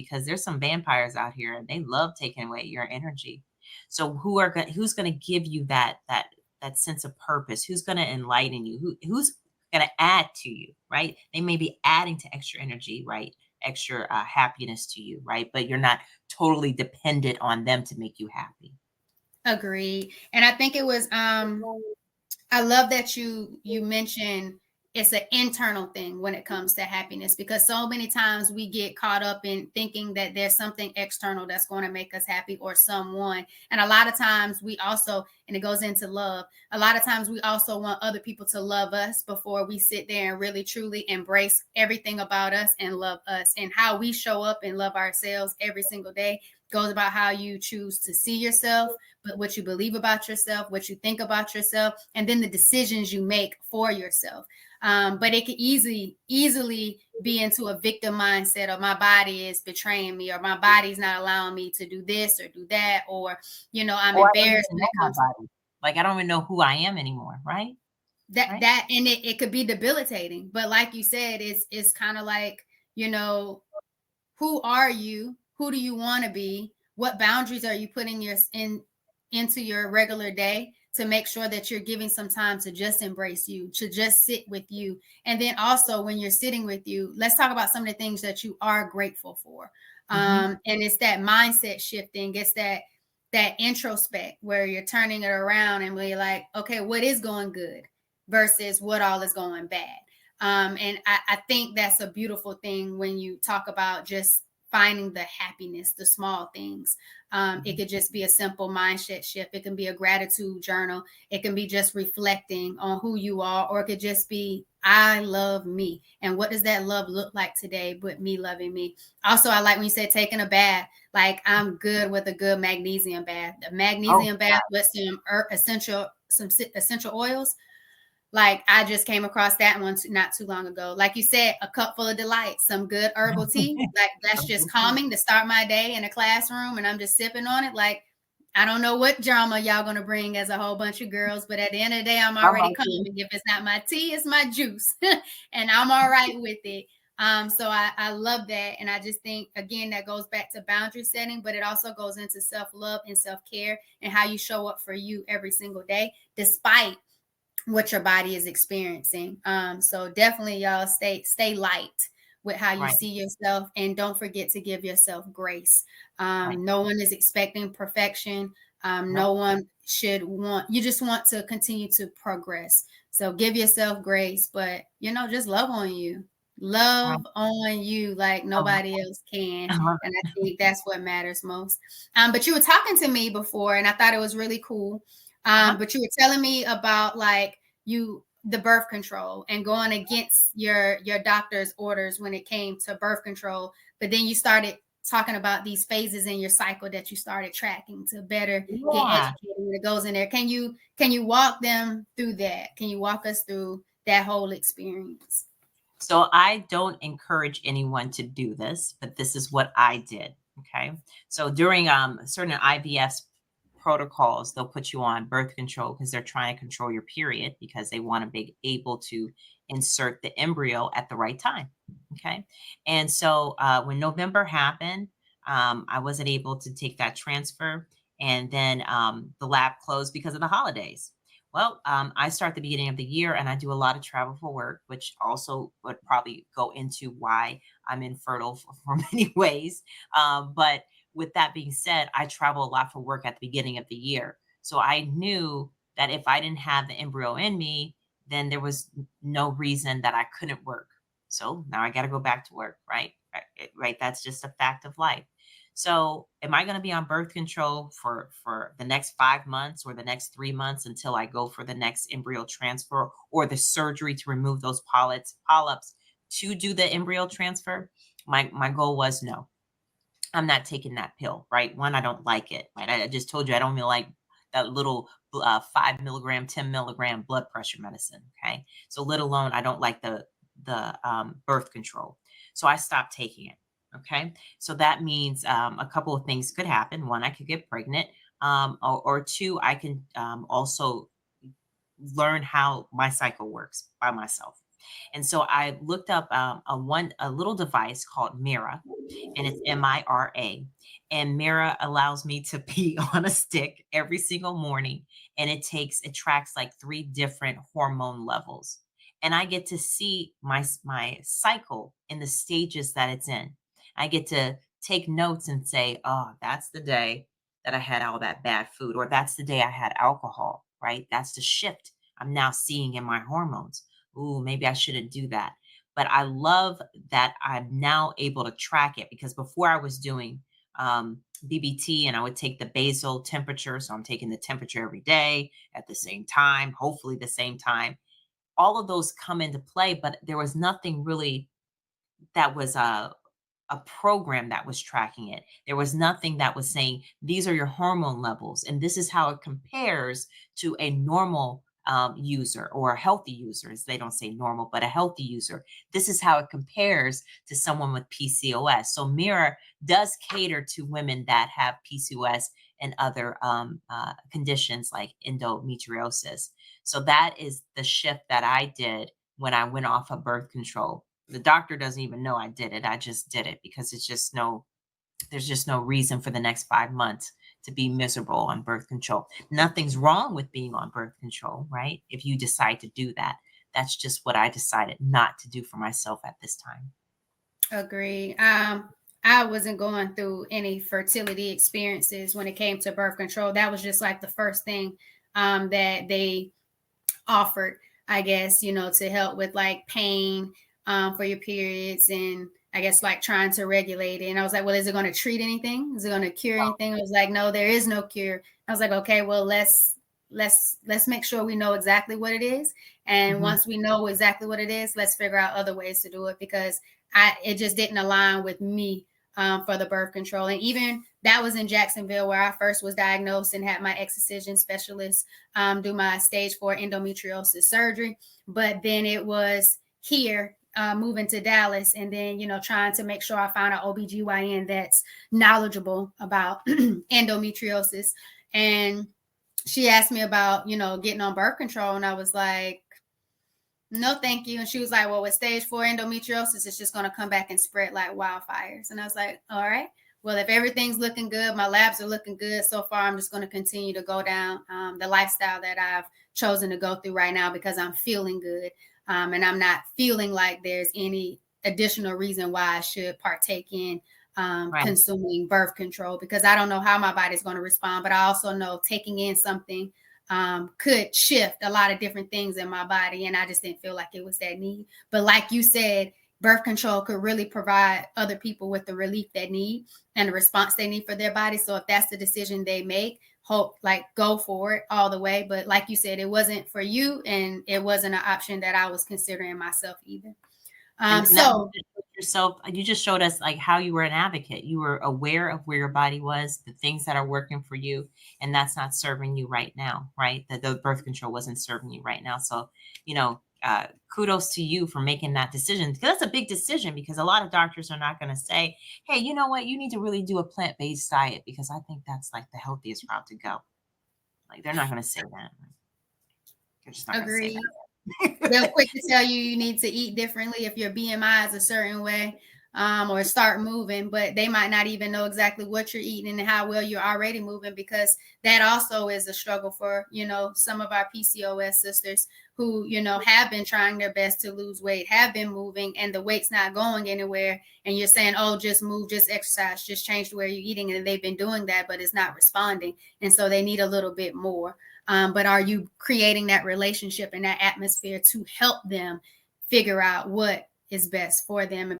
because there's some vampires out here and they love taking away your energy. So who's going to give you that sense of purpose? Who's going to enlighten you? Who's going to add to you, right? They may be adding to extra energy, right? Extra happiness to you, right? But you're not totally dependent on them to make you happy. Agreed. And I think it was I love that you mentioned it's an internal thing when it comes to happiness, because so many times we get caught up in thinking that there's something external that's going to make us happy, or someone. And a lot of times we also, and it goes into love, a lot of times we also want other people to love us before we sit there and really truly embrace everything about us and love us. And how we show up and love ourselves every single day goes about how you choose to see yourself, but what you believe about yourself, what you think about yourself, and then the decisions you make for yourself. But it could easily be into a victim mindset of my body is betraying me, or my body's not allowing me to do this or do that, or I'm embarrassed when it comes. Like I don't even know who I am anymore, right? That and it could be debilitating. But like you said, it's kind of like, who are you? Who do you want to be? What boundaries are you putting into your regular day to make sure that you're giving some time to just embrace you, to just sit with you? And then also when you're sitting with you, let's talk about some of the things that you are grateful for. And it's that mindset shifting. It's that introspect where you're turning it around and we're like, okay, what is going good versus what all is going bad. And I think that's a beautiful thing when you talk about just finding the happiness, the small things. It could just be a simple mindset shift. It can be a gratitude journal. It can be just reflecting on who you are, or it could just be, I love me. And what does that love look like today, but me loving me? Also, I like when you said taking a bath. Like I'm good with a good magnesium bath. A magnesium bath with some essential oils. Like I just came across that one not too long ago. Like you said, a Cupful of Delights, some good herbal tea. Like that's just calming to start my day in a classroom, and I'm just sipping on it. Like I don't know what drama y'all gonna bring as a whole bunch of girls, but at the end of the day, I'm already calming. If it's not my tea, it's my juice, and I'm all right with it. So I love that, and I just think again that goes back to boundary setting, but it also goes into self-love and self-care and how you show up for you every single day, despite what your body is experiencing. So definitely y'all stay light with how you see yourself, and don't forget to give yourself grace. No one is expecting perfection. No one should you just want to continue to progress. So give yourself grace, but just love on you. Love on you like nobody else can. And I think that's what matters most. But you were talking to me before, and I thought it was really cool. But you were telling me about like the birth control and going against your doctor's orders when it came to birth control. But then you started talking about these phases in your cycle that you started tracking to better get educated when it goes in there. Can you walk them through that? Can you walk us through that whole experience? So I don't encourage anyone to do this, but this is what I did. Okay. So during certain IVF protocols, they'll put you on birth control because they're trying to control your period, because they want to be able to insert the embryo at the right time. Okay. And so when November happened, I wasn't able to take that transfer. And then the lab closed because of the holidays. Well, I start the beginning of the year and I do a lot of travel for work, which also would probably go into why I'm infertile for many ways. But with that being said, I travel a lot for work at the beginning of the year. So I knew that if I didn't have the embryo in me, then there was no reason that I couldn't work. So now I got to go back to work, right? Right. That's just a fact of life. So am I going to be on birth control for the next 5 months or the next 3 months until I go for the next embryo transfer or the surgery to remove those polyps to do the embryo transfer? My goal was no. I'm not taking that pill, right? One, I don't like it, right? I just told you I don't even like that little 5 milligram, 10 milligram blood pressure medicine. Okay, so let alone I don't like the birth control, so I stopped taking it. Okay, so that means a couple of things could happen. One, I could get pregnant, or two, I can also learn how my cycle works by myself. And so I looked up a little device called Mira, and it's Mira. And Mira allows me to be on a stick every single morning, and it tracks like 3 different hormone levels. And I get to see my cycle in the stages that it's in. I get to take notes and say, "Oh, that's the day that I had all that bad food," or "That's the day I had alcohol," right? That's the shift I'm now seeing in my hormones. Ooh, maybe I shouldn't do that. But I love that I'm now able to track it, because before I was doing BBT, and I would take the basal temperature. So I'm taking the temperature every day at the same time, hopefully the same time. All of those come into play, but there was nothing really that was a program that was tracking it. There was nothing that was saying, these are your hormone levels, and this is how it compares to a normal user, or a healthy user. As they don't say normal, but a healthy user. This is how it compares to someone with PCOS. So Mirror does cater to women that have PCOS and other conditions like endometriosis. So that is the shift that I did when I went off of birth control. The doctor doesn't even know I did it. I just did it because there's just no reason for the next 5 months to be miserable on birth control. Nothing's wrong with being on birth control, right? If you decide to do that, that's just what I decided not to do for myself at this time. Agree. I wasn't going through any fertility experiences when it came to birth control. That was just like the first thing that they offered, I guess, to help with like pain for your periods, and I guess like trying to regulate it. And I was like, well, is it going to treat anything? Is it going to cure anything? I was like, no, there is no cure. I was like, okay, well, let's make sure we know exactly what it is. And once we know exactly what it is, let's figure out other ways to do it, because it just didn't align with me for the birth control. And even that was in Jacksonville, where I first was diagnosed and had my excision specialist do my stage 4 endometriosis surgery. But then it was here, moving to Dallas, and then, trying to make sure I found an OBGYN that's knowledgeable about endometriosis. And she asked me about, getting on birth control. And I was like, no, thank you. And she was like, well, with stage 4 endometriosis, it's just going to come back and spread like wildfires. And I was like, all right, well, if everything's looking good, my labs are looking good so far, I'm just going to continue to go down the lifestyle that I've chosen to go through right now, because I'm feeling good. And I'm not feeling like there's any additional reason why I should partake in consuming birth control, because I don't know how my body's going to respond. But I also know taking in something could shift a lot of different things in my body. And I just didn't feel like it was that need. But like you said, birth control could really provide other people with the relief they need and the response they need for their body. So if that's the decision they make, go for it all the way. But like you said, it wasn't for you, and it wasn't an option that I was considering myself either. So yourself, you just showed us like how you were an advocate. You were aware of where your body was, the things that are working for you, and that's not serving you right now, right? That the birth control wasn't serving you right now. So, kudos to you for making that decision, because that's a big decision, because a lot of doctors are not going to say, hey, you know what, you need to really do a plant-based diet, because I think that's like the healthiest route to go. Like, they're not going to say that. They're just not going to say that. They'll quick to tell you need to eat differently if your BMI is a certain way, or start moving, but they might not even know exactly what you're eating and how well you're already moving, because that also is a struggle for, some of our PCOS sisters who, have been trying their best to lose weight, have been moving, and the weight's not going anywhere. And you're saying, oh, just move, just exercise, just change the way you're eating. And they've been doing that, but it's not responding. And so they need a little bit more. But are you creating that relationship and that atmosphere to help them figure out what is best for them?